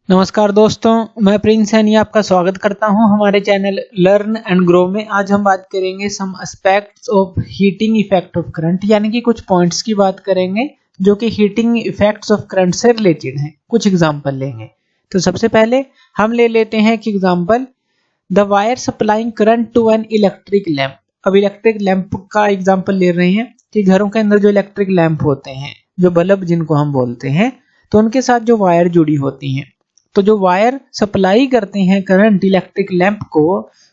नमस्कार दोस्तों, मैं प्रिंस सैनी आपका स्वागत करता हूं हमारे चैनल लर्न एंड ग्रो में। आज हम बात करेंगे some aspects of heating effect of current, यानी कि कुछ पॉइंट्स की बात करेंगे जो कि हीटिंग इफेक्ट्स ऑफ करंट से रिलेटेड हैं। कुछ एग्जांपल लेंगे। तो सबसे पहले हम ले लेते हैं कि example the wire supplying current to an electric lamp. अब इलेक्ट्रिक लैंप का एग्जांपल ले रहे हैं कि घरों के अंदर जो इलेक्ट्रिक लैंप होते हैं, जो बल्ब जिनको हम बोलते हैं, तो उनके साथ जो वायर जुड़ी होती हैं, तो जो वायर सप्लाई करते हैं करंट इलेक्ट्रिक लैंप को,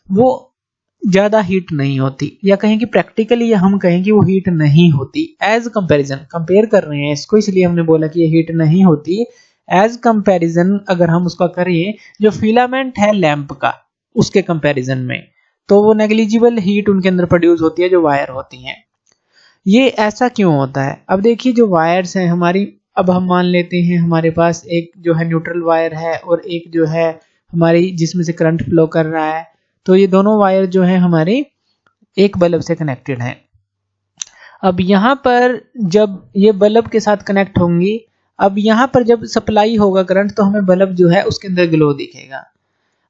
वो ज्यादा हीट नहीं होती, या कहें कि प्रैक्टिकली हम कहें कि वो हीट नहीं होती। एज कंपैरिजन, कंपेयर कर रहे हैं इसको, इसलिए हमने बोला कि ये हीट नहीं होती। एज कंपैरिजन अगर हम उसका करें जो फिलामेंट है लैंप का, उसके कंपैरिजन में, तो वो नेग्लिजिबल हीट उनके अंदर प्रोड्यूस होती है जो वायर होती हैं। ये ऐसा क्यों होता है? अब देखिए, जो वायर्स हैं हमारी, अब हम मान लेते हैं हमारे पास एक जो है न्यूट्रल वायर है और एक जो है हमारी जिसमें से करंट फ्लो कर रहा है। तो ये दोनों वायर जो है हमारे एक बल्ब से कनेक्टेड हैं। अब यहाँ पर जब ये बल्ब के साथ कनेक्ट होंगी, अब यहाँ पर जब सप्लाई होगा करंट, तो हमें बल्ब जो है उसके अंदर ग्लो दिखेगा।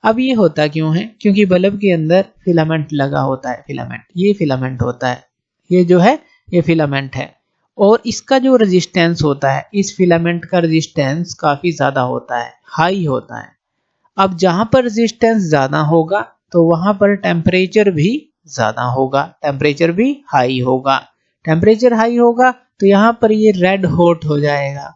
अब ये होता क्यों है? क्योंकि बल्ब के अंदर फिलामेंट लगा होता है। फिलामेंट, ये फिलामेंट होता है, ये जो है ये फिलामेंट है। और इसका जो रेजिस्टेंस होता है, इस फिलामेंट का रेजिस्टेंस काफी ज्यादा होता है, हाई होता है। अब जहां पर रेजिस्टेंस ज्यादा होगा तो वहां पर टेम्परेचर भी ज्यादा होगा, टेम्परेचर भी हाई होगा। टेम्परेचर हाई होगा तो यहाँ पर ये रेड हॉट हो जाएगा।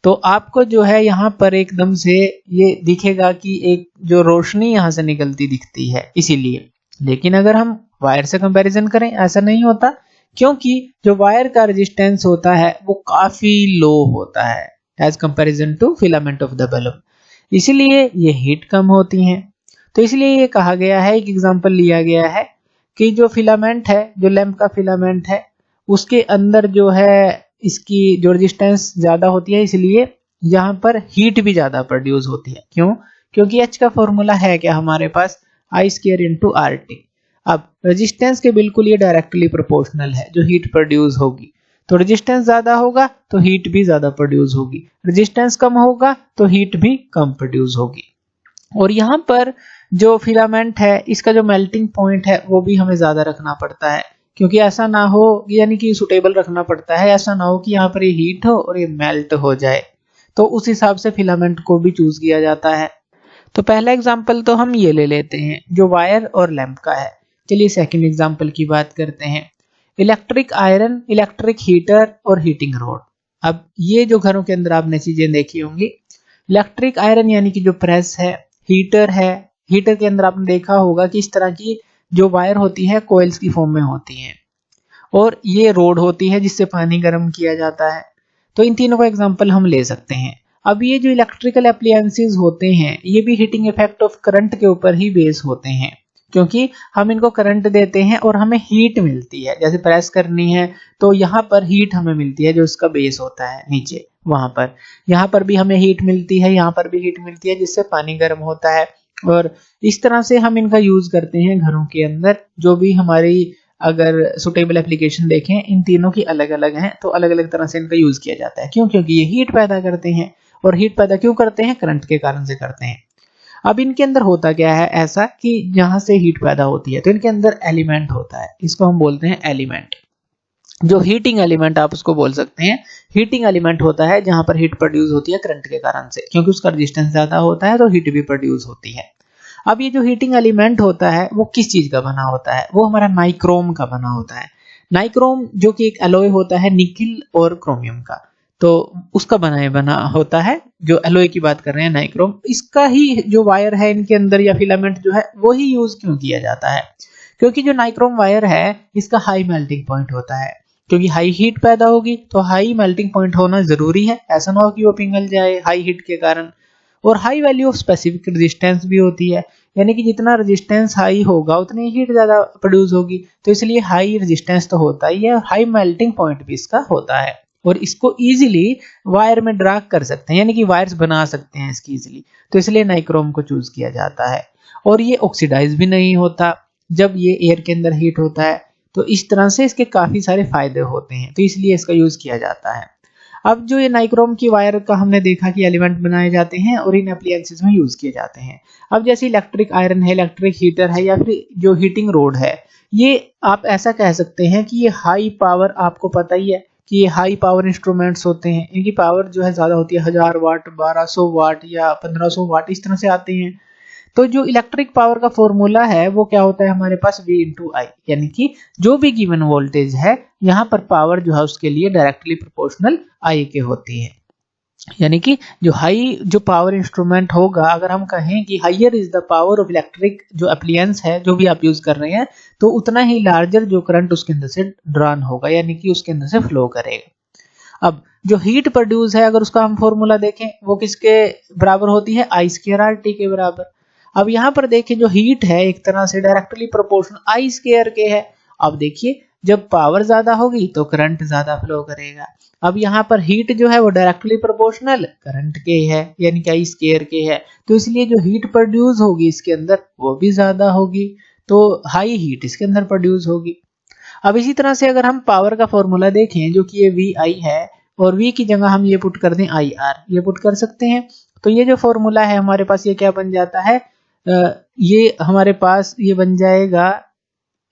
तो आपको जो है यहाँ पर एकदम से ये दिखेगा कि एक जो रोशनी यहाँ से निकलती दिखती है, इसीलिए। लेकिन अगर हम वायर से कंपैरिजन करें, ऐसा नहीं होता, क्योंकि जो वायर का रेजिस्टेंस होता है वो काफी लो होता है as comparison to filament of the bulb, इसीलिए ये हीट कम होती हैं। तो इसलिए ये कहा गया है, एक एग्जांपल लिया गया है कि जो फिलामेंट है, जो लैंप का फिलामेंट है, उसके अंदर जो है इसकी जो रेजिस्टेंस ज्यादा होती है, इसलिए यहाँ पर हीट भी ज्यादा प्रोड्यूस होती है। क्यों? क्योंकि H का फॉर्मूला है क्या हमारे पास, I² इंटू RT। अब रेजिस्टेंस के बिल्कुल ये डायरेक्टली प्रोपोर्शनल है जो हीट प्रोड्यूस होगी। तो रेजिस्टेंस ज्यादा होगा तो हीट भी ज्यादा प्रोड्यूस होगी, रेजिस्टेंस कम होगा तो हीट भी कम प्रोड्यूस होगी। और यहाँ पर जो फिलामेंट है, इसका जो मेल्टिंग पॉइंट है वो भी हमें ज्यादा रखना पड़ता है, क्योंकि ऐसा ना हो, यानी कि सुटेबल रखना पड़ता है, ऐसा ना हो कि यहाँ पर ये हीट हो और ये मेल्ट हो जाए। तो उस हिसाब से फिलामेंट को भी चूज किया जाता है। तो पहला एग्जाम्पल तो हम ये ले लेते हैं जो वायर और लैंप का है। चलिए सेकंड एग्जाम्पल की बात करते हैं, इलेक्ट्रिक आयरन, इलेक्ट्रिक हीटर और हीटिंग रॉड। अब ये जो घरों के अंदर आपने चीजें देखी होंगी, इलेक्ट्रिक आयरन यानी कि जो प्रेस है, हीटर है, हीटर के अंदर आपने देखा होगा कि इस तरह की जो वायर होती है कोयल्स की फॉर्म में होती हैं, और ये रोड होती है जिससे पानी गर्म किया जाता है। तो इन तीनों का एग्जाम्पल हम ले सकते हैं। अब ये जो इलेक्ट्रिकल एप्लायंसेस होते हैं, ये भी हीटिंग इफेक्ट ऑफ करंट के ऊपर ही बेस होते हैं, क्योंकि हम इनको करंट देते हैं और हमें हीट मिलती है। जैसे प्रेस करनी है तो यहाँ पर हीट हमें मिलती है, जो इसका बेस होता है नीचे, वहां पर, यहाँ पर भी हमें हीट मिलती है, यहाँ पर भी हीट मिलती है, जिससे पानी गर्म होता है। और इस तरह से हम इनका यूज करते हैं घरों के अंदर। जो भी हमारी अगर सुटेबल एप्लीकेशन देखें, इन तीनों की अलग अलग हैं, तो अलग अलग तरह से इनका यूज किया जाता है। क्यों? क्योंकि ये हीट पैदा करते हैं, और हीट पैदा क्यों करते हैं? करंट के कारण से करते हैं। अब इनके अंदर होता क्या है ऐसा कि जहां से हीट पैदा होती है, तो इनके अंदर एलिमेंट होता है, इसको हम बोलते हैं एलिमेंट। जो हीटिंग एलिमेंट आप उसको बोल सकते हैं। हीटिंग एलिमेंट होता है जहां पर हीट प्रोड्यूस होती है करंट के कारण से, क्योंकि उसका रेजिस्टेंस ज्यादा होता है तो हीट भी प्रोड्यूस होती है। अब ये जो हीटिंग एलिमेंट होता है वो किस चीज का बना होता है? वो हमारा नाइक्रोम का बना होता है। नाइक्रोम जो कि एक एलॉय होता है निकिल और क्रोमियम का, तो उसका बना होता है। जो एलॉय की बात कर रहे हैं, नाइक्रोम, इसका ही जो वायर है इनके अंदर या फिलामेंट जो है वो ही यूज क्यों किया जाता है? क्योंकि जो नाइक्रोम वायर है इसका हाई मेल्टिंग पॉइंट होता है, क्योंकि हाई हीट पैदा होगी तो हाई मेल्टिंग पॉइंट होना जरूरी है। ऐसा ना हो कि वो पिघल जाए हाई हीट के कारण। और high value of specific resistance भी होती है, यानी कि जितना रेजिस्टेंस हाई होगा उतनी हीट ज्यादा प्रोड्यूस होगी। तो इसलिए हाई रेजिस्टेंस तो होता ही है, और हाई मेल्टिंग पॉइंट भी इसका होता है, और इसको इजीली वायर में ड्रैग कर सकते हैं, यानी कि वायर्स बना सकते हैं इसकी इजीली। तो इसलिए नाइक्रोम को चूज किया जाता है। और ये ऑक्सीडाइज भी नहीं होता जब ये एयर के अंदर हीट होता है। तो इस तरह से इसके काफी सारे फायदे होते हैं, तो इसलिए इसका यूज किया जाता है। अब जो ये नाइक्रोम की वायर का हमने देखा कि एलिमेंट बनाए जाते हैं और इन एप्लियंसेस में यूज किए जाते हैं। अब जैसे इलेक्ट्रिक आयरन है, इलेक्ट्रिक हीटर है, या फिर जो हीटिंग रोड है, ये आप ऐसा कह सकते हैं कि ये हाई पावर, आपको पता ही है कि ये हाई पावर इंस्ट्रूमेंट्स होते हैं, इनकी पावर जो है ज्यादा होती है, 1000 वाट, 1200 वाट या 1500 वाट इस तरह से आते हैं। तो जो इलेक्ट्रिक पावर का फॉर्मूला है वो क्या होता है हमारे पास, V इंटू आई, यानी कि जो भी गिवन वोल्टेज है यहाँ पर पावर जो है उसके लिए डायरेक्टली प्रोपोर्शनल आई के होती है। यानी कि जो पावर इंस्ट्रूमेंट होगा, अगर हम कहें कि higher is the power of electric जो अप्लायंस है जो भी आप यूज कर रहे हैं, तो उतना ही लार्जर जो करंट उसके अंदर से ड्रॉन होगा, यानी कि उसके अंदर से फ्लो करेगा। अब जो हीट प्रोड्यूस है, अगर उसका हम फॉर्मूला देखें, वो किसके बराबर होती है, आई स्क्वायर आर टी के बराबर। अब यहाँ पर देखिए जो हीट है एक तरह से डायरेक्टली प्रोपोर्शनल आई स्क्वायर के है। अब देखिए जब पावर ज्यादा होगी तो करंट ज्यादा फ्लो करेगा। अब यहाँ पर हीट जो है वो डायरेक्टली प्रोपोर्शनल करंट के है, यानी कि आई स्क्वायर के है, तो इसलिए जो हीट प्रोड्यूस होगी इसके अंदर वो भी ज्यादा होगी, तो हाई हीट इसके अंदर प्रोड्यूस होगी। अब इसी तरह से अगर हम पावर का फॉर्मूला देखें, जो कि ये वी आई है और V की जगह हम ये पुट कर दें आई आर, ये पुट कर सकते हैं, तो ये जो फॉर्मूला है हमारे पास ये क्या बन जाता है, ये हमारे पास ये बन जाएगा,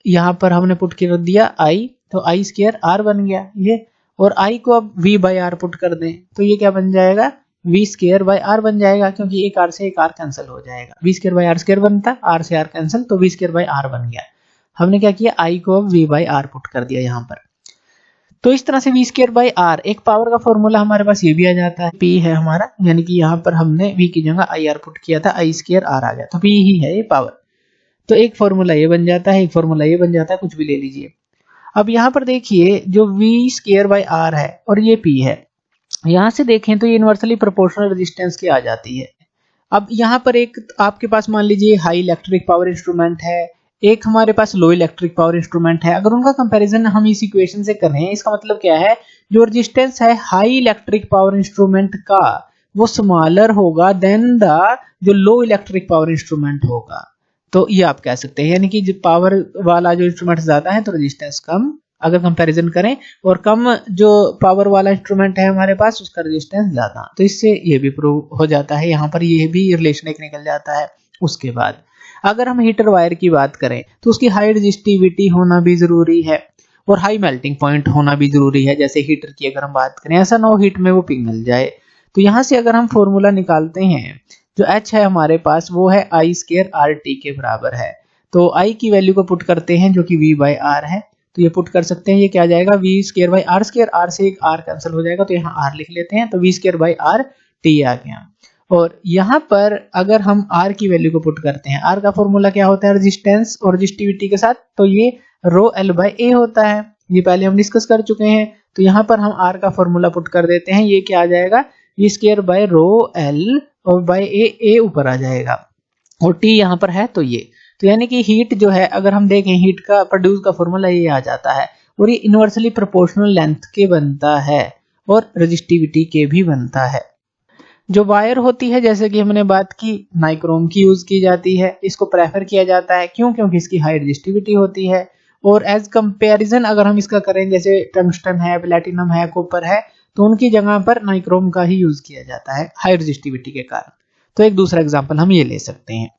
यहाँ पर हमने पुट कर दिया आई, तो आई स्क्वायर आर बन गया ये, और आई को अब V बाई आर पुट कर दें तो ये क्या बन जाएगा, V स्क्वायर बाई आर बन जाएगा, क्योंकि एक आर से एक आर कैंसिल हो जाएगा, V square by R square बनता है, आर से आर कैंसिल, तो V स्क्वायर बाई आर बन गया। हमने क्या किया, आई को अब V बाई आर पुट कर दिया यहाँ पर। तो इस तरह से V स्क्वायर बाई आर एक पावर का फॉर्मूला हमारे पास ये भी आ जाता है, P है हमारा, यानी कि यहाँ पर हमने V की जगह आई आर पुट किया था, आई स्क्वायर आर आ गया, तो P ही है ये पावर। तो एक फॉर्मूला ये बन जाता है, एक फॉर्मूला ये बन जाता है, कुछ भी ले लीजिए। अब यहाँ पर देखिए जो V स्क्वायर बाई आर है और ये P है, यहाँ से देखें तो ये इनवर्सली प्रोपोर्शनल रेजिस्टेंस की आ जाती है। अब यहाँ पर एक आपके पास मान लीजिए हाई इलेक्ट्रिक पावर इंस्ट्रूमेंट है, एक हमारे पास लो इलेक्ट्रिक पावर इंस्ट्रूमेंट है। अगर उनका कंपैरिजन हम इस इक्वेशन से करें, इसका मतलब क्या है, जो रेजिस्टेंस है हाई इलेक्ट्रिक पावर इंस्ट्रूमेंट का वो स्मॉलर होगा देन द जो लो इलेक्ट्रिक पावर इंस्ट्रूमेंट होगा। तो ये आप कह सकते हैं, यानी कि जो पावर वाला जो इंस्ट्रूमेंट ज्यादा है तो रेजिस्टेंस कम, अगर कंपैरिजन करें, और कम जो पावर वाला इंस्ट्रूमेंट है हमारे पास उसका रेजिस्टेंस ज्यादा। तो इससे ये भी प्रूव हो जाता है, यहाँ पर ये भी रिलेशन एक निकल जाता है। उसके बाद अगर हम हीटर वायर की बात करें तो उसकी हाई रेजिस्टिविटी होना भी जरूरी है और हाई मेल्टिंग पॉइंट होना भी जरूरी है। जैसे हीटर की अगर हम बात करें, ऐसा ना हो हीट में वो पिघल जाए। तो यहाँ से अगर हम फॉर्मूला निकालते हैं, जो H है हमारे पास वो है आई स्क्वायर आर टी के बराबर है। तो I की वैल्यू को पुट करते हैं जो कि V बाई आर है, तो ये पुट कर सकते हैं, ये क्या आ जाएगा, V square by R square, R से एक आर कैंसिल हो जाएगा, तो यहाँ आर लिख लेते हैं, तो V square by R T आ गया। और यहाँ पर अगर हम R की वैल्यू को पुट करते हैं, R का फॉर्मूला क्या होता है रेजिस्टेंस और रेजिस्टिविटी के साथ, तो ये रो एल बाई ए होता है, ये पहले हम डिस्कस कर चुके हैं। तो यहाँ पर हम R का फॉर्मूला पुट कर देते हैं, ये क्या आ जाएगा, V square by rho L और बाई ए ऊपर आ जाएगा, और T यहाँ पर है तो ये। तो यानी कि हीट जो है, अगर हम देखें हीट का प्रोड्यूस का फॉर्मूला ये आ जाता है, और ये इनवर्सली प्रोपोर्शनल लेंथ के बनता है और रेजिस्टिविटी के भी बनता है। जो वायर होती है, जैसे कि हमने बात की, नाइक्रोम की यूज की जाती है, इसको प्रेफर किया जाता है, क्यों, क्योंकि इसकी हाई रेजिस्टिविटी होती है। और एज कंपैरिजन अगर हम इसका करें, जैसे टंगस्टन है, प्लैटिनम है, कॉपर है, तो उनकी जगह पर नाइक्रोम का ही यूज किया जाता है हाई रेजिस्टिविटी के कारण। तो एक दूसरा एग्जांपल हम ये ले सकते हैं।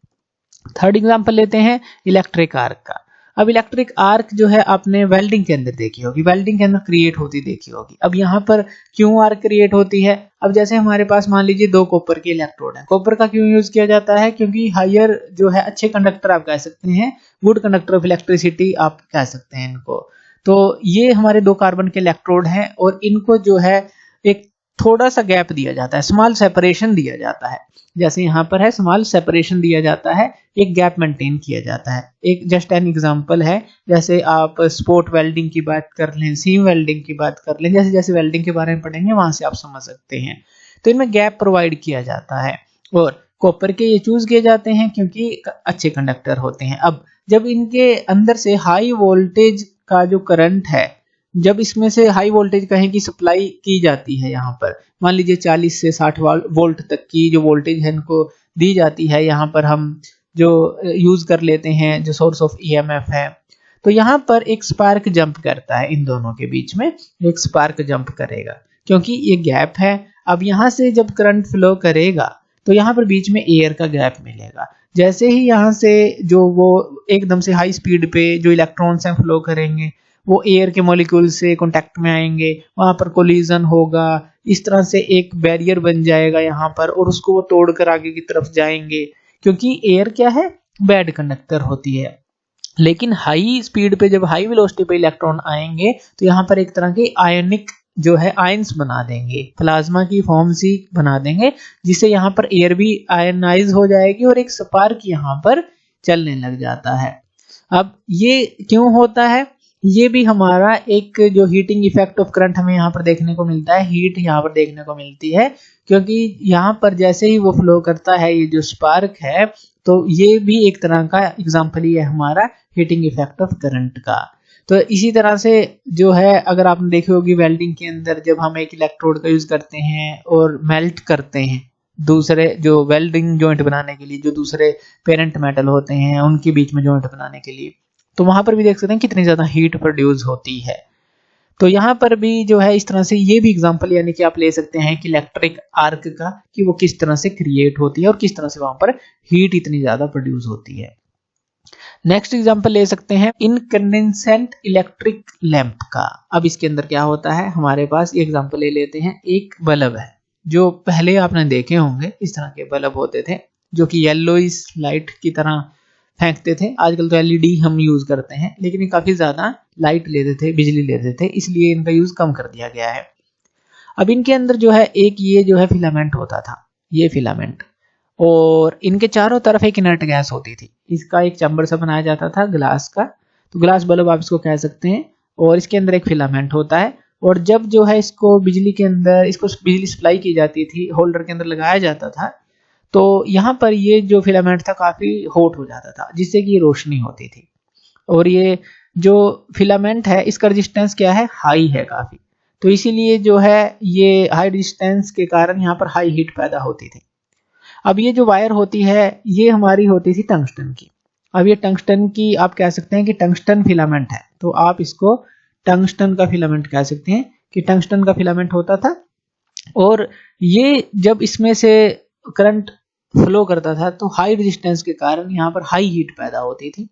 थर्ड एग्जांपल लेते हैं इलेक्ट्रिक आर्क का। अब इलेक्ट्रिक आर्क जो है आपने वेल्डिंग के अंदर देखी होगी, वेल्डिंग के अंदर क्रिएट होती देखी होगी। अब यहाँ पर क्यों आर्क क्रिएट होती है, अब जैसे हमारे पास मान लीजिए दो कॉपर के इलेक्ट्रोड हैं। कॉपर का क्यों यूज किया जाता है, क्योंकि हायर जो है अच्छे कंडक्टर आप कह सकते हैं, गुड कंडक्टर ऑफ इलेक्ट्रिसिटी आप कह सकते हैं इनको। तो ये हमारे दो कार्बन के इलेक्ट्रोड हैं और इनको जो है एक थोड़ा सा गैप दिया जाता है, स्मॉल सेपरेशन दिया जाता है। जैसे यहाँ पर है स्मॉल सेपरेशन दिया जाता है, एक गैप मेंटेन किया जाता है। एक जस्ट एन एग्जांपल है, जैसे आप स्पॉट वेल्डिंग की बात कर लें, सीम वेल्डिंग की बात कर लें, जैसे जैसे वेल्डिंग के बारे में पढ़ेंगे वहां से आप समझ सकते हैं। तो इनमें गैप प्रोवाइड किया जाता है और कॉपर के ये चूज किए जाते हैं क्योंकि अच्छे कंडक्टर होते हैं। अब जब इनके अंदर से हाई वोल्टेज का जो करंट है, जब इसमें से हाई वोल्टेज कहें कि सप्लाई की जाती है, यहाँ पर मान लीजिए 40 से 60 वोल्ट तक की जो वोल्टेज है इनको दी जाती है, यहाँ पर हम जो यूज कर लेते हैं जो सोर्स ऑफ ईएमएफ है, तो यहाँ पर एक स्पार्क जंप करता है, इन दोनों के बीच में एक स्पार्क जंप करेगा। क्योंकि ये गैप है। अब यहाँ से जब करंट फ्लो करेगा तो यहाँ पर बीच में एयर का गैप मिलेगा। जैसे ही यहाँ से जो वो एकदम से हाई स्पीड पे जो इलेक्ट्रॉन्स हैं फ्लो करेंगे, वो एयर के मॉलिक्यूल से कांटेक्ट में आएंगे, वहां पर कोलिजन होगा, इस तरह से एक बैरियर बन जाएगा यहाँ पर, और उसको वो तोड़कर आगे की तरफ जाएंगे। क्योंकि एयर क्या है, बैड कंडक्टर होती है। लेकिन हाई स्पीड पे जब हाई वेलोसिटी पे इलेक्ट्रॉन आएंगे तो यहाँ पर एक तरह के आयनिक जो है आयंस बना देंगे, प्लाज्मा की फॉर्म सी बना देंगे, जिससे यहाँ पर एयर भी आयनाइज हो जाएगी और एक स्पार्क यहाँ पर चलने लग जाता है। अब ये क्यों होता है, ये भी हमारा एक जो हीटिंग इफेक्ट ऑफ करंट हमें यहाँ पर देखने को मिलता है, हीट यहाँ पर देखने को मिलती है। क्योंकि यहाँ पर जैसे ही वो फ्लो करता है ये जो स्पार्क है, तो ये भी एक तरह का एग्जाम्पल ही है हमारा हीटिंग इफेक्ट ऑफ करंट का। तो इसी तरह से जो है, अगर आपने देखी होगी वेल्डिंग के अंदर जब हम एक इलेक्ट्रोड का यूज करते हैं और मेल्ट करते हैं दूसरे जो वेल्डिंग जॉइंट बनाने के लिए, जो दूसरे पेरेंट मेटल होते हैं उनके बीच में जॉइंट बनाने के लिए, तो वहां पर भी देख सकते हैं कितनी ज्यादा हीट प्रोड्यूस होती है। तो यहाँ पर भी जो है इस तरह से ये भी एग्जांपल यानी कि आप ले सकते हैं कि इलेक्ट्रिक आर्क का, कि वो किस तरह से क्रिएट होती है और किस तरह से वहां पर हीट इतनी ज्यादा प्रोड्यूस होती है। नेक्स्ट एग्जांपल ले सकते हैं इनकंडेंसेंट इलेक्ट्रिक लैंप का। अब इसके अंदर क्या होता है, हमारे पास ये एग्जांपल ले लेते हैं। एक बल्ब है, जो पहले आपने देखे होंगे इस तरह के बल्ब होते थे जो कि येलोइश लाइट की तरह फेंकते थे। आजकल तो एलईडी हम यूज करते हैं, लेकिन ये काफी ज्यादा लाइट लेते थे, बिजली लेते थे, इसलिए इनका यूज कम कर दिया गया है। अब इनके अंदर जो है एक ये जो है फिलामेंट होता था, ये फिलामेंट, और इनके चारों तरफ एक इनर्ट गैस होती थी। इसका एक चैम्बर सा बनाया जाता था ग्लास का, तो ग्लास बल्ब आप इसको कह सकते हैं, और इसके अंदर एक फिलामेंट होता है। और जब जो है इसको बिजली के अंदर इसको बिजली सप्लाई की जाती थी, होल्डर के अंदर लगाया जाता था, तो यहाँ पर ये जो फिलामेंट था काफी हॉट हो जाता था, जिससे कि ये रोशनी होती थी। और ये जो फिलामेंट है इसका रेजिस्टेंस क्या है, हाई है काफी, तो इसीलिए जो है ये हाई रेजिस्टेंस के कारण यहाँ पर हाई हीट पैदा होती थी। अब ये जो वायर होती है ये हमारी होती थी टंगस्टन की। अब ये टंगस्टन की आप कह सकते हैं कि टंगस्टन फिलामेंट है, तो आप इसको टंगस्टन का फिलामेंट कह सकते हैं कि टंगस्टन का फिलामेंट होता था। और ये जब इसमें से करंट फ्लो करता था तो हाई रेजिस्टेंस के कारण यहाँ पर हाई हीट पैदा होती थी,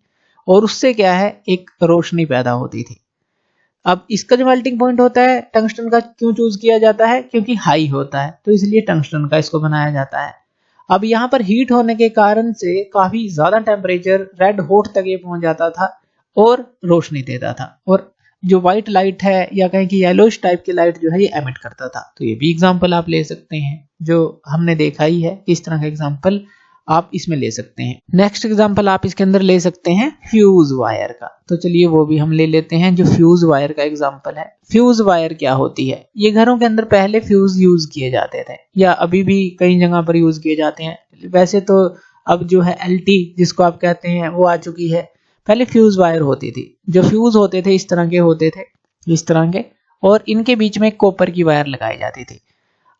और उससे क्या है एक रोशनी पैदा होती थी। अब इसका जो मेल्टिंग पॉइंट होता है टंगस्टन का क्यों चूज किया जाता है, क्योंकि हाई होता है, तो इसलिए टंगस्टन का इसको बनाया जाता है। अब यहाँ पर हीट होने के कारण से काफी ज्यादा टेम्परेचर रेड हॉट तक ये पहुंच जाता था और रोशनी देता था, और जो व्हाइट लाइट है या कहें कि येलोइश टाइप की लाइट जो है ये एमिट करता था। तो ये भी एग्जांपल आप ले सकते हैं, जो हमने देखा ही है, इस तरह का एग्जांपल आप इसमें ले सकते हैं। नेक्स्ट एग्जांपल आप इसके अंदर ले सकते हैं फ्यूज वायर का। तो चलिए वो भी हम ले लेते हैं, जो फ्यूज वायर का एग्जांपल है। फ्यूज वायर क्या होती है, ये घरों के अंदर पहले फ्यूज यूज किए जाते थे, या अभी भी कई जगह पर यूज किए जाते हैं। वैसे तो अब जो है एलटी जिसको आप कहते हैं वो आ चुकी है, पहले फ्यूज वायर होती थी। जो फ्यूज होते थे इस तरह के होते थे, इस तरह के, और इनके बीच में कॉपर की वायर लगाई जाती थी।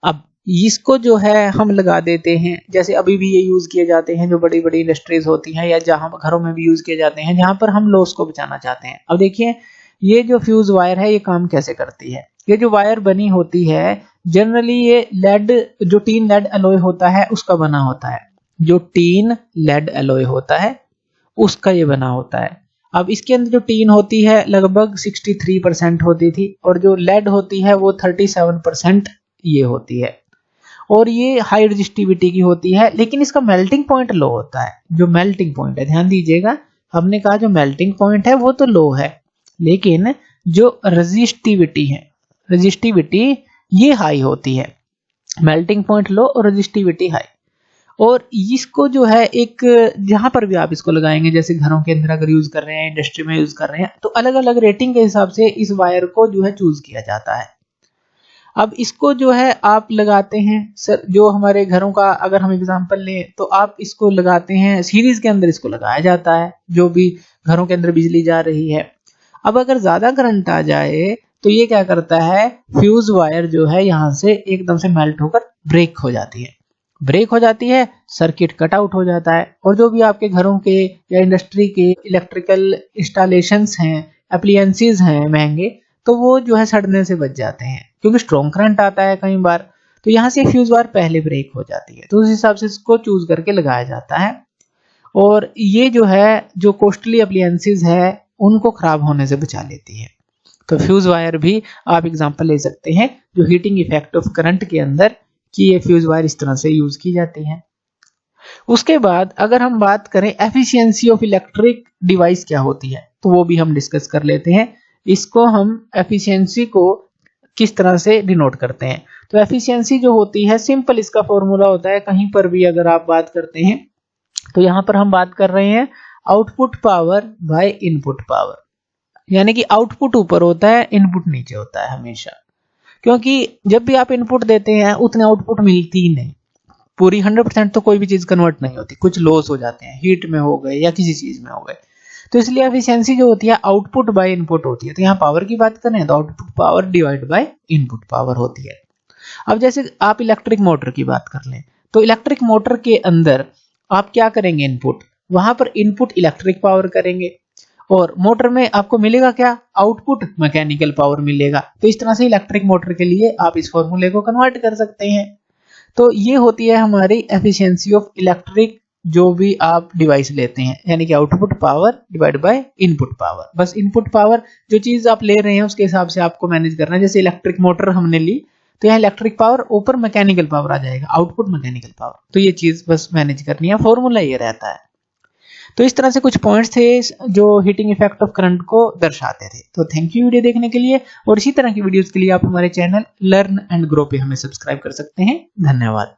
अब इसको जो है हम लगा देते हैं, जैसे अभी भी ये यूज किए जाते हैं जो बड़ी बड़ी इंडस्ट्रीज होती हैं, या जहां घरों में भी यूज किए जाते हैं जहां पर हम लॉस को बचाना चाहते हैं। अब देखिए ये जो फ्यूज वायर है ये काम कैसे करती है। ये जो वायर बनी होती है जनरली ये लेड, जो टीन लेड एलॉय होता है उसका बना होता है, जो टीन लेड एलॉय होता है उसका ये बना होता है। अब इसके अंदर जो टीन होती है लगभग 63% होती थी, और जो लेड होती है वो 37% ये होती है, और ये हाई रेजिस्टिविटी की होती है। लेकिन इसका मेल्टिंग पॉइंट लो होता है। जो मेल्टिंग पॉइंट है, ध्यान दीजिएगा, हमने कहा जो मेल्टिंग पॉइंट है वो तो लो है, लेकिन जो रेजिस्टिविटी है, रेजिस्टिविटी ये हाई होती है। मेल्टिंग पॉइंट लो और रेजिस्टिविटी हाई। और इसको जो है एक जहां पर भी आप इसको लगाएंगे, जैसे घरों के अंदर अगर यूज कर रहे हैं, इंडस्ट्री में यूज कर रहे हैं, तो अलग अलग रेटिंग के हिसाब से इस वायर को जो है चूज किया जाता है। अब इसको जो है आप लगाते हैं, सर जो हमारे घरों का अगर हम एग्जांपल लें तो आप इसको लगाते हैं सीरीज के अंदर, इसको लगाया जाता है जो भी घरों के अंदर बिजली जा रही है। अब अगर ज्यादा करंट आ जाए तो ये क्या करता है, फ्यूज वायर जो है यहां से एकदम से मेल्ट होकर ब्रेक हो जाती है। ब्रेक हो जाती है, सर्किट कट आउट हो जाता है, और जो भी आपके घरों के या इंडस्ट्री के इलेक्ट्रिकल इंस्टॉलेशंस हैं, एप्लियंसेस हैं महंगे, तो वो जो है सड़ने से बच जाते हैं, क्योंकि स्ट्रॉन्ग करंट आता है कई बार, तो यहाँ से फ्यूज वायर पहले ब्रेक हो जाती है, तो उस हिसाब से इसको चूज करके लगाया जाता है। और ये जो है जो कॉस्टली अप्लायंसेस है उनको खराब होने से बचा लेती है। तो फ्यूज वायर भी आप एग्जांपल ले सकते हैं जो हीटिंग इफेक्ट ऑफ करंट के अंदर कि ये फ्यूज वायर इस तरह से यूज की जाती है। उसके बाद अगर हम बात करें एफिशिएंसी ऑफ इलेक्ट्रिक डिवाइस क्या होती है, तो वो भी हम डिस्कस कर लेते हैं। इसको हम एफिशिएंसी को किस तरह से डिनोट करते हैं। तो एफिशिएंसी जो होती है, सिंपल इसका फॉर्मूला होता है, कहीं पर भी अगर आप बात करते हैं तो यहाँ पर हम बात कर रहे हैं output power by input power, यानी कि आउटपुट ऊपर होता है, इनपुट नीचे होता है हमेशा, क्योंकि जब भी आप इनपुट देते हैं उतने आउटपुट मिलती ही नहीं, पूरी 100% तो कोई भी चीज कन्वर्ट नहीं होती, कुछ लॉस हो जाते हैं, हीट में हो गए या किसी चीज में हो गए। तो इसलिए एफिशिएंसी जो होती है आउटपुट बाय इनपुट होती है। तो यहाँ पावर की बात करें तो output power divide by input power होती है। अब जैसे आप इलेक्ट्रिक मोटर की बात कर लें, तो इलेक्ट्रिक मोटर के अंदर आप क्या करेंगे, इनपुट, वहां पर इनपुट इलेक्ट्रिक पावर करेंगे और मोटर में आपको मिलेगा क्या, आउटपुट मैकेनिकल पावर मिलेगा। तो इस तरह से इलेक्ट्रिक मोटर के लिए आप इस फॉर्मूले को कन्वर्ट कर सकते हैं। तो ये होती है हमारी एफिशिएंसी ऑफ इलेक्ट्रिक जो भी आप डिवाइस लेते हैं, यानी कि output power divide by input power. बस इनपुट पावर जो चीज आप ले रहे हैं उसके हिसाब से आपको मैनेज करना है। जैसे इलेक्ट्रिक मोटर हमने ली तो यहाँ इलेक्ट्रिक पावर ऊपर मैकेनिकल पावर आ जाएगा, आउटपुट मैकेनिकल पावर, तो ये चीज बस मैनेज करनी है, फॉर्मूला ये रहता है। तो इस तरह से कुछ पॉइंट्स थे जो हीटिंग इफेक्ट ऑफ करंट को दर्शाते थे। तो थैंक यू वीडियो देखने के लिए, और इसी तरह की वीडियोस के लिए आप हमारे चैनल लर्न एंड ग्रो पे हमें सब्सक्राइब कर सकते हैं। धन्यवाद।